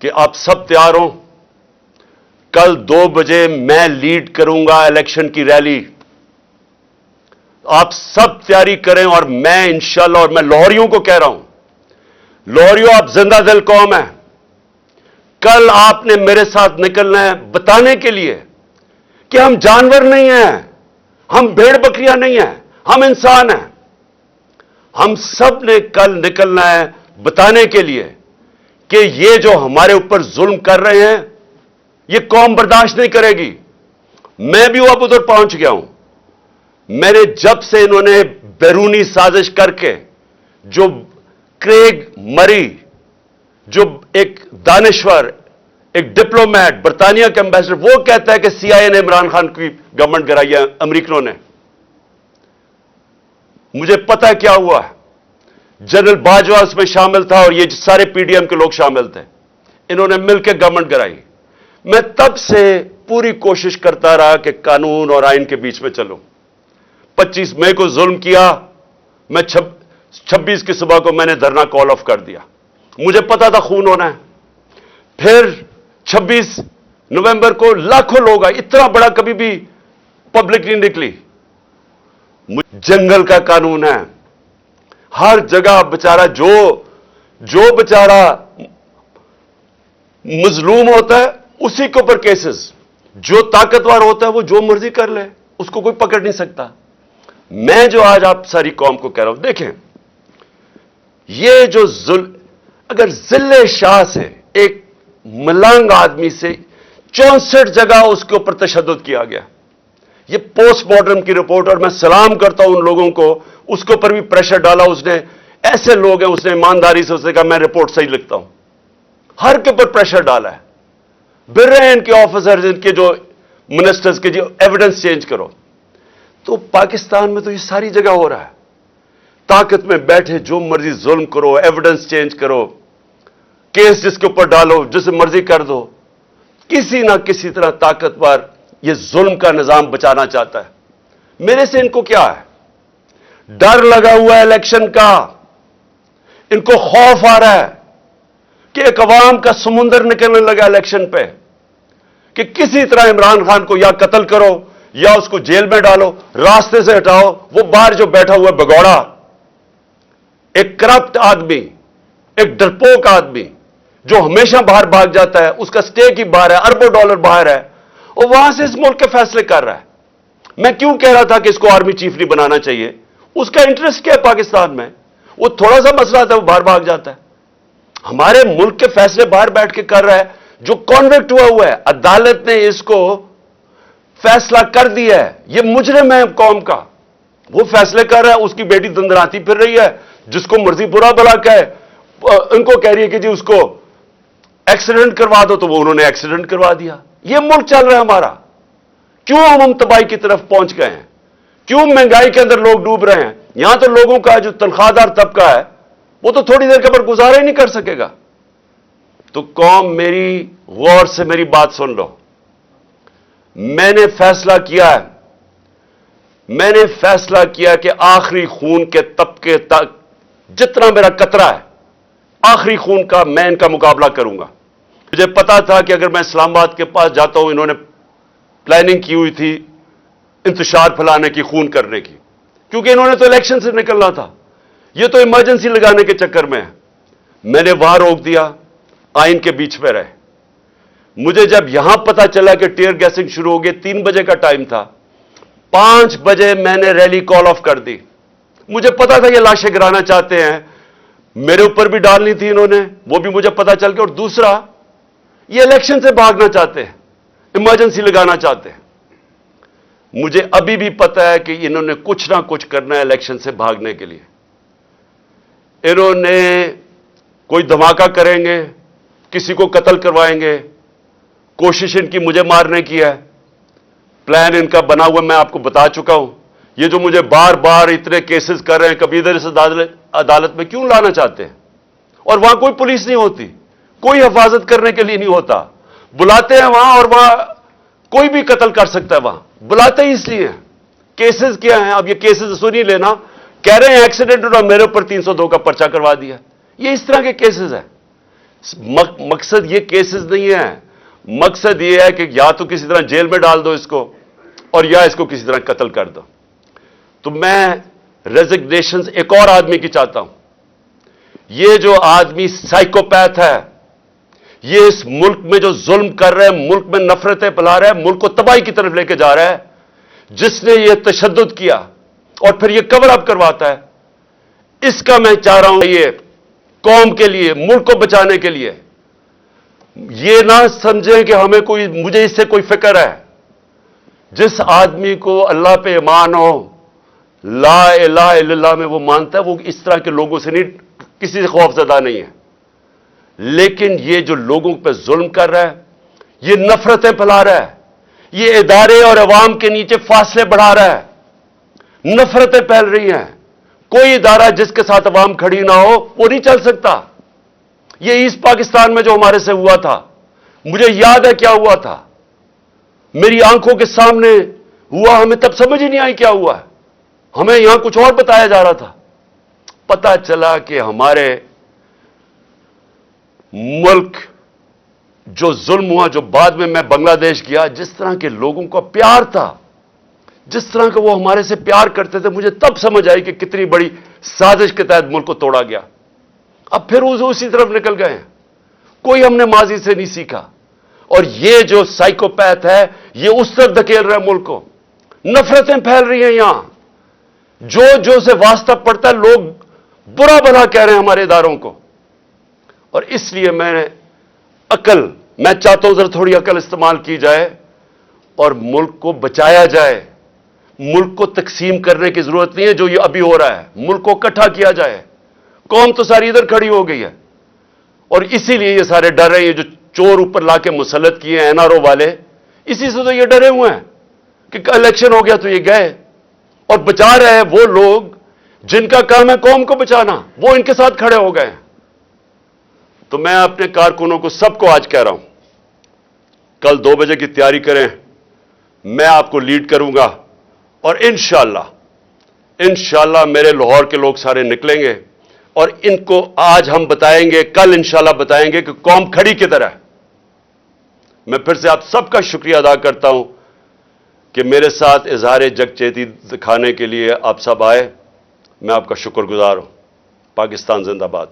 کہ آپ سب تیار ہوں. کل 2 بجے میں لیڈ کروں گا الیکشن کی ریلی. آپ سب تیاری کریں اور میں انشاءاللہ، اور میں لاہوریوں کو کہہ رہا ہوں، لاہوریوں آپ زندہ دل قوم ہے. کل آپ نے میرے ساتھ نکلنا ہے بتانے کے لیے کہ ہم جانور نہیں ہیں، ہم بھیڑ بکریاں نہیں ہیں، ہم انسان ہیں. ہم سب نے کل نکلنا ہے بتانے کے لیے کہ یہ جو ہمارے اوپر ظلم کر رہے ہیں یہ قوم برداشت نہیں کرے گی. میں بھی اب ادھر پہنچ گیا ہوں. میں نے جب سے انہوں نے بیرونی سازش کر کے، جو کریگ مری جو ایک دانشور، ایک ڈپلومیٹ، برطانیہ کا امبیسڈر، وہ کہتا ہے کہ سی آئی اے نے عمران خان کی گورنمنٹ گرائی ہے، امریکنوں نے. مجھے پتا ہے کیا ہوا ہے. جنرل باجوہ اس میں شامل تھا اور یہ سارے پی ڈی ایم کے لوگ شامل تھے. انہوں نے مل کے گورنمنٹ گرائی. میں تب سے پوری کوشش کرتا رہا کہ قانون اور آئین کے بیچ میں چلوں. 25 مئی کو ظلم کیا، میں 26 کی صبح کو میں نے دھرنا کال آف کر دیا. مجھے پتا تھا خون ہونا ہے. پھر 26 نومبر کو لاکھوں لوگ آئے. اتنا بڑا کبھی بھی پبلک نہیں نکلی. جنگل کا قانون ہے. ہر جگہ بیچارہ جو بیچارہ مظلوم ہوتا ہے اسی کے اوپر کیسز. جو طاقتور ہوتا ہے وہ جو مرضی کر لے، اس کو کوئی پکڑ نہیں سکتا. میں جو آج آپ ساری قوم کو کہہ رہا ہوں، دیکھیں یہ جو اگر ذل شاہ سے، ایک ملنگ آدمی سے 64 جگہ اس کے اوپر تشدد کیا گیا. یہ پوسٹ مارٹم کی رپورٹ، اور میں سلام کرتا ہوں ان لوگوں کو، اس کے اوپر بھی پریشر ڈالا اس نے. ایسے لوگ ہیں، اس نے ایمانداری سے اس نے کہا میں رپورٹ صحیح لکھتا ہوں. ہر کے اوپر پریشر ڈالا ہے. بر رہے ہیں ان کے آفیسرز، ان کے جو منسٹرز کے، جو ایویڈنس چینج کرو. تو پاکستان میں تو یہ ساری جگہ ہو رہا ہے. طاقت میں بیٹھے جو مرضی ظلم کرو، ایویڈنس چینج کرو، کیس جس کے اوپر ڈالو، جسے مرضی کر دو. کسی نہ کسی طرح طاقتور یہ ظلم کا نظام بچانا چاہتا ہے. میرے سے ان کو کیا ہے؟ ڈر لگا ہوا ہے الیکشن کا. ان کو خوف آ رہا ہے کہ ایک عوام کا سمندر نکلنے لگا الیکشن پہ، کہ کسی طرح عمران خان کو یا قتل کرو یا اس کو جیل میں ڈالو، راستے سے ہٹاؤ. وہ باہر جو بیٹھا ہوا ہے بگوڑا، ایک کرپٹ آدمی، ایک ڈرپوک آدمی جو ہمیشہ باہر بھاگ جاتا ہے، اس کا سٹیک ہی باہر ہے، اربوں ڈالر باہر ہے، اور وہاں سے اس ملک کے فیصلے کر رہا ہے. میں کیوں کہہ رہا تھا کہ اس کو آرمی چیف نہیں بنانا چاہیے؟ اس کا انٹرسٹ کیا ہے پاکستان میں؟ وہ تھوڑا سا مسئلہ تھا، وہ باہر بھاگ جاتا ہے. ہمارے ملک کے فیصلے باہر بیٹھ کے کر رہا ہے. جو کانوکٹ ہوا ہے، عدالت نے اس کو فیصلہ کر دیا ہے، یہ مجرم ہے قوم کا. وہ فیصلے کر رہا ہے. اس کی بیٹی دندراتی پھر رہی ہے، جس کو مرضی برا بلا کہے. ان کو کہہ رہی ہے کہ جی اس کو ایکسیڈنٹ کروا دو، تو وہ انہوں نے ایکسیڈنٹ کروا دیا. یہ ملک چل رہا ہے ہمارا. کیوں ہم تباہی کی طرف پہنچ گئے ہیں؟ کیوں مہنگائی کے اندر لوگ ڈوب رہے ہیں؟ یہاں تو لوگوں کا جو تنخواہ دار طبقہ ہے وہ تو تھوڑی دیر کے بعد گزارا ہی نہیں کر سکے گا. تو قوم میری غور سے میری بات سن لو. میں نے فیصلہ کیا کہ آخری خون کے طبقے تک جتنا میرا قطرہ ہے، آخری خون کا میں ان کا مقابلہ کروں گا. مجھے پتا تھا کہ اگر میں اسلام آباد کے پاس جاتا ہوں، انہوں نے پلاننگ کی ہوئی تھی انتشار پھیلانے کی، خون کرنے کی، کیونکہ انہوں نے تو الیکشن سے نکلنا تھا. یہ تو ایمرجنسی لگانے کے چکر میں ہے. میں نے وہاں روک دیا، آئین کے بیچ میں رہے. مجھے جب یہاں پتا چلا کہ ٹیئر گیسنگ شروع ہو گئی، 3 بجے کا ٹائم تھا، 5 بجے میں نے ریلی کال آف کر دی. مجھے پتا تھا یہ لاشیں گرانا چاہتے ہیں، میرے اوپر بھی ڈالنی تھی انہوں نے، وہ بھی مجھے پتا چل گیا. اور دوسرا، یہ الیکشن سے بھاگنا چاہتے ہیں، ایمرجنسی لگانا چاہتے ہیں. مجھے ابھی بھی پتا ہے کہ انہوں نے کچھ نہ کچھ کرنا ہے الیکشن سے بھاگنے کے لیے. انہوں نے کوئی دھماکہ کریں گے، کسی کو قتل کروائیں گے. کوشش ان کی مجھے مارنے کی ہے. پلان ان کا بنا ہوا میں آپ کو بتا چکا ہوں. یہ جو مجھے بار بار اتنے کیسز کر رہے ہیں، کبھی ادھر اس عدالت میں کیوں لانا چاہتے ہیں؟ اور وہاں کوئی پولیس نہیں ہوتی، کوئی حفاظت کرنے کے لیے نہیں ہوتا. بلاتے ہیں وہاں، اور وہاں کوئی بھی قتل کر سکتا ہے. وہاں بلاتے ہی اس لیے ہیں. کیسز کیا ہیں؟ اب یہ کیسز سنی لینا. کہہ رہے ہیں ایکسیڈنٹ ہوا، میرے اوپر 302 کا پرچہ کروا دیا. یہ اس طرح کے کیسز ہیں. مقصد یہ کیسز نہیں ہے، مقصد یہ ہے کہ یا تو کسی طرح جیل میں ڈال دو اس کو، اور یا اس کو کسی طرح قتل کر دو۔ تو میں ریزگنیشن ایک اور آدمی کی چاہتا ہوں۔ یہ جو آدمی سائیکوپیتھ ہے، یہ اس ملک میں جو ظلم کر رہا ہے، ملک میں نفرتیں پھیلا رہا ہے، ملک کو تباہی کی طرف لے کے جا رہا ہے، جس نے یہ تشدد کیا اور پھر یہ کور اپ کرواتا ہے، اس کا میں چاہ رہا ہوں یہ قوم کے لیے، ملک کو بچانے کے لیے یہ نہ سمجھیں کہ مجھے اس سے کوئی فکر ہے۔ جس آدمی کو اللہ پہ ایمان ہو، لا الہ الا اللہ میں وہ مانتا ہے، وہ اس طرح کے لوگوں سے نہیں، کسی سے خوف زدہ نہیں ہے۔ لیکن یہ جو لوگوں پہ ظلم کر رہا ہے، یہ نفرتیں پھیلا رہا ہے، یہ ادارے اور عوام کے نیچے فاصلے بڑھا رہا ہے، نفرتیں پھیل رہی ہیں۔ کوئی ادارہ جس کے ساتھ عوام کھڑی نہ ہو وہ نہیں چل سکتا۔ یہ ایسٹ پاکستان میں جو ہمارے سے ہوا تھا، مجھے یاد ہے کیا ہوا تھا، میری آنکھوں کے سامنے ہوا، ہمیں تب سمجھ ہی نہیں آئی کیا ہوا ہے، ہمیں یہاں کچھ اور بتایا جا رہا تھا۔ پتا چلا کہ ہمارے ملک جو ظلم ہوا، جو بعد میں بنگلہ دیش گیا، جس طرح کے لوگوں کا پیار تھا، جس طرح کہ وہ ہمارے سے پیار کرتے تھے، مجھے تب سمجھ آئی کہ کتنی بڑی سازش کے تحت ملک کو توڑا گیا۔ اب پھر اسی طرف نکل گئے ہیں، کوئی ہم نے ماضی سے نہیں سیکھا۔ اور یہ جو سائیکوپیتھ ہے، یہ اس طرف دھکیل رہا ہے ملک کو، نفرتیں پھیل رہی ہیں یہاں، جو سے واسطہ پڑتا ہے لوگ برا بھلا کہہ رہے ہیں ہمارے اداروں کو۔ اور اس لیے میں چاہتا ہوں ذرا تھوڑی عقل استعمال کی جائے اور ملک کو بچایا جائے۔ ملک کو تقسیم کرنے کی ضرورت نہیں ہے جو یہ ابھی ہو رہا ہے، ملک کو اکٹھا کیا جائے۔ قوم تو ساری ادھر کھڑی ہو گئی ہے، اور اسی لیے یہ سارے ڈر رہے ہیں، یہ جو چور اوپر لا کے مسلط کیے ہیں این آر او والے، اسی سے تو یہ ڈرے ہوئے ہیں کہ الیکشن ہو گیا تو یہ گئے، اور بچا رہے ہیں وہ لوگ جن کا کام ہے قوم کو بچانا، وہ ان کے ساتھ کھڑے ہو گئے ہیں۔ تو میں اپنے کارکنوں کو سب کو آج کہہ رہا ہوں، کل 2 بجے کی تیاری کریں، میں آپ کو لیڈ کروں گا، اور انشاءاللہ میرے لاہور کے لوگ سارے نکلیں گے، اور ان کو آج ہم بتائیں گے، کل انشاءاللہ بتائیں گے کہ قوم کھڑی کدھر ہے۔ میں پھر سے آپ سب کا شکریہ ادا کرتا ہوں کہ میرے ساتھ اظہار یکجہتی دکھانے کے لیے آپ سب آئے، میں آپ کا شکر گزار ہوں۔ پاکستان زندہ باد۔